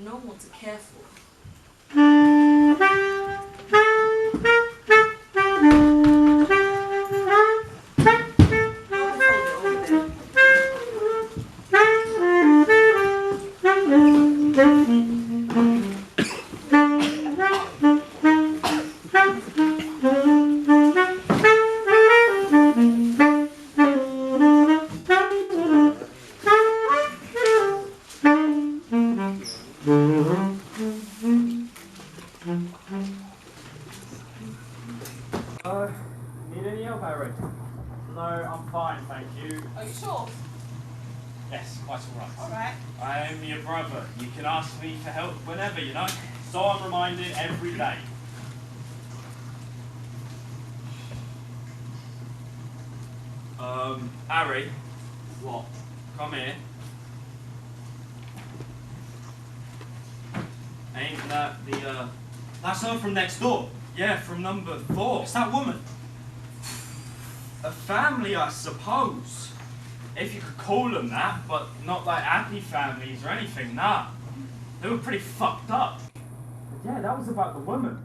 no one to care for. Need any help, Harry? No, I'm fine, thank you. Are you sure? Yes, quite alright. Alright. I am your brother. You can ask me for help whenever, you know. So I'm reminded every day. Harry. What? Come here. Ain't that the, That's her from next door. Yeah, from number 4. It's that woman. A family, I suppose. If you could call them that, but not like happy families or anything, nah. They were pretty fucked up. But yeah, that was about the woman.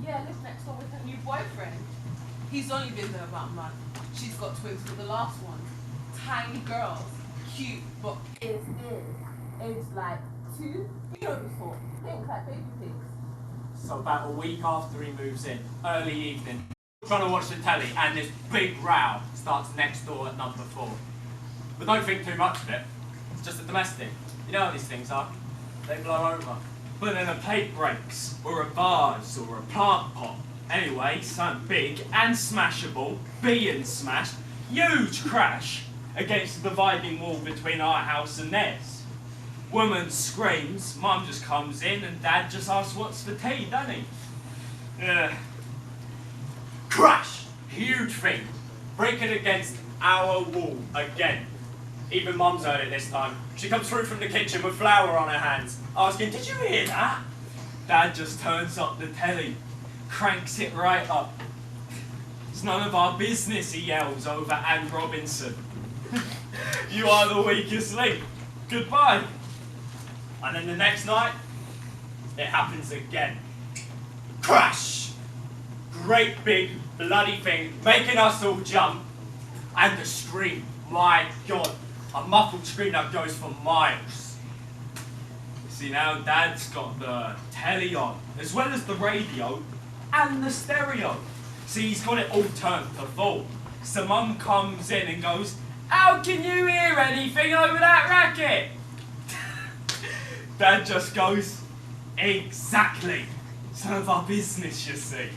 Yeah, lives next door with her new boyfriend. He's only been there about a month. She's got twins for the last one. Tiny girls. Cute, but it's aged like 2. You know before. They look like baby pigs. So about a week after he moves in, early evening, trying to watch the telly, and this big row starts next door at number 4. But don't think too much of it. It's just a domestic. You know how these things are. They blow over. But then a plate breaks, or a vase, or a plant pot. Anyway, something big and smashable, being smashed, huge crash against the dividing wall between our house and theirs. Woman screams, Mum just comes in, and Dad just asks what's for tea, doesn't he? Crash! Huge thing. Breaking against our wall again. Even Mum's heard it this time. She comes through from the kitchen with flour on her hands, asking, "Did you hear that?" Dad just turns up the telly, cranks it right up. It's none of our business, he yells over Anne Robinson. You are the weakest link. Goodbye. And then the next night, it happens again. Crash! Great big bloody thing, making us all jump. And the scream, my God, a muffled scream that goes for miles. See, now Dad's got the telly on, as well as the radio and the stereo. See, he's got it all turned to full. So Mum comes in and goes, "How can you hear anything over that racket?" Dad just goes, "Exactly. It's none of our business, you see."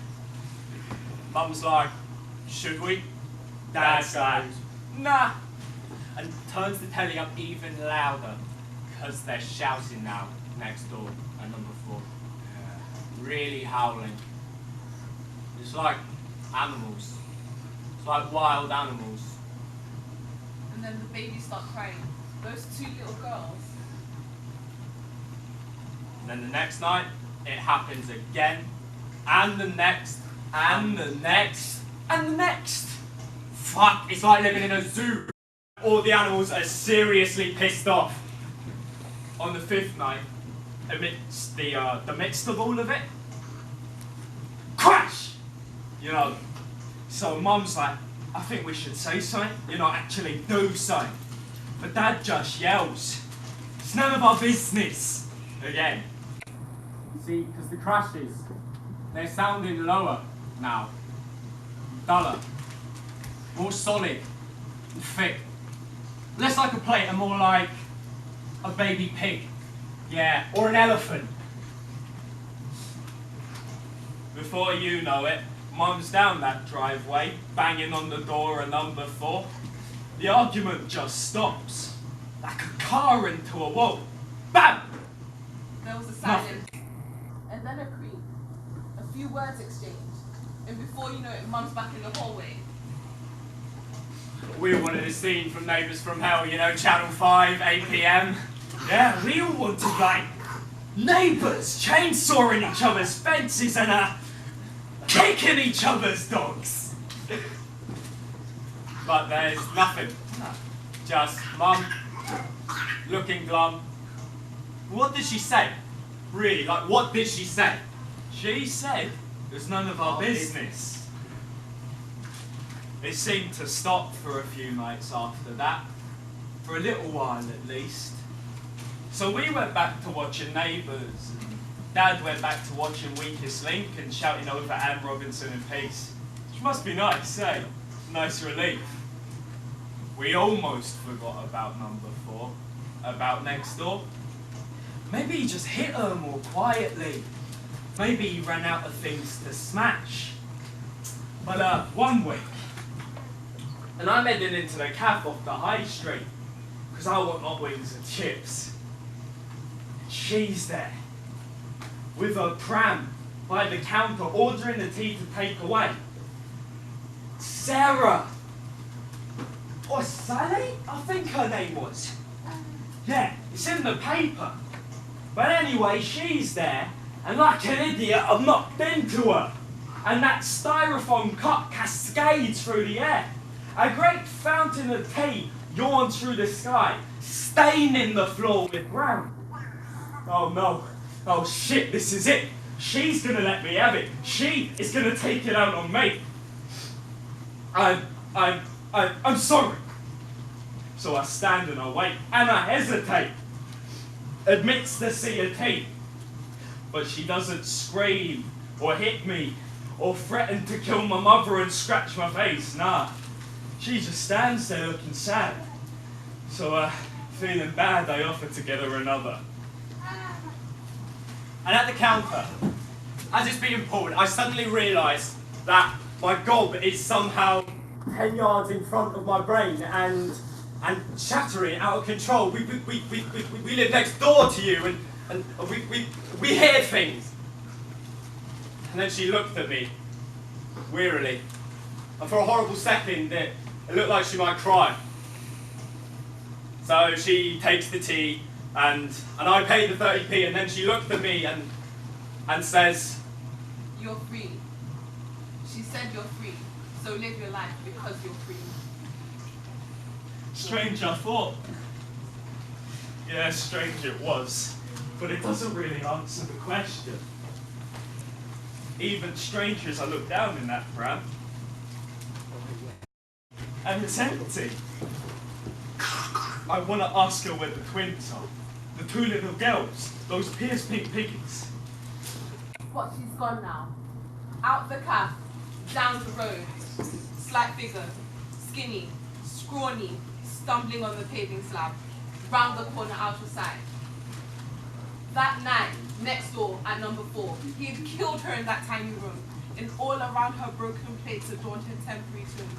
Mum's like, "Should we?" Dad Dad goes, "Nah." and turns the telly up even louder, because they're shouting now next door at number 4. Yeah. Really howling. It's like animals. It's like wild animals. And then the babies start crying. Those 2 little girls. And then the next night, it happens again, and the next, and the next, and the next. Fuck, it's like living in a zoo. All the animals are seriously pissed off. On the 5th night, amidst the midst of all of it, crash! You know, so Mum's like, "I think we should say something, you know, actually do something." But Dad just yells, "It's none of our business," again. See, because the crashes, they're sounding lower now. Duller. More solid. And thick. Less like a plate and more like a baby pig. Yeah, or an elephant. Before you know it, Mum's down that driveway, banging on the door of number 4. The argument just stops, like a car into a wall. Bam! There was a silence. And then a creak. A few words exchanged. And before you know it, Mum's back in the hallway. We all wanted a scene from Neighbours from Hell, you know, Channel 5, 8 PM. Yeah, we all wanted, like, neighbours chainsawing each other's fences and kicking each other's dogs. But there's nothing. Just Mum, looking glum, What did she say? Really, like, what did she say? She said it was none of our business. It seemed to stop for a few nights after that. For a little while at least. So we went back to watching Neighbours, and Dad went back to watching Weakest Link and shouting over Anne Robinson in peace. Which must be nice, eh? Nice relief. We almost forgot about number 4, about next door. Maybe he just hit her more quietly. Maybe he ran out of things to smash. But one week, and I'm heading into the cafe off the high street, because I want my wings and chips. She's there, with her pram by the counter, ordering the tea to take away. Sarah! Or Sally, I think her name was. Yeah, it's in the paper. But anyway, she's there, and like an idiot, I've knocked into her. And that styrofoam cup cascades through the air. A great fountain of tea yawns through the sky, staining the floor with brown. Oh no, oh shit, this is it. She's gonna let me have it. She is gonna take it out on me. I'm sorry. So I stand and I wait, and I hesitate amidst the sea of tea. But she doesn't scream, or hit me, or threaten to kill my mother and scratch my face, nah. She just stands there looking sad. So, feeling bad, I offer to get her another. And at the counter, as it's being poured, I suddenly realise that my gob is somehow 10 yards in front of my brain and shattering out of control. We live next door to you, and we hear things. And then she looked at me wearily, and for a horrible second it looked like she might cry. So she takes the tea, and I pay the 30p, and then she looked at me and says, You're free. She said you're free, so live your life because you're free. Strange, I thought. Yeah, strange it was. But it doesn't really answer the question. Even stranger as I look down in that pram. And it's empty. I want to ask her where the twins are. The 2 little girls. Those pierced pink piggies. But she's gone now. Out the cafe, down the road. Slight figure, skinny, scrawny, stumbling on the paving slab. Round the corner out of sight. That night, next door at number 4, he had killed her in that tiny room. And all around her broken plates adorned her temporary tomb.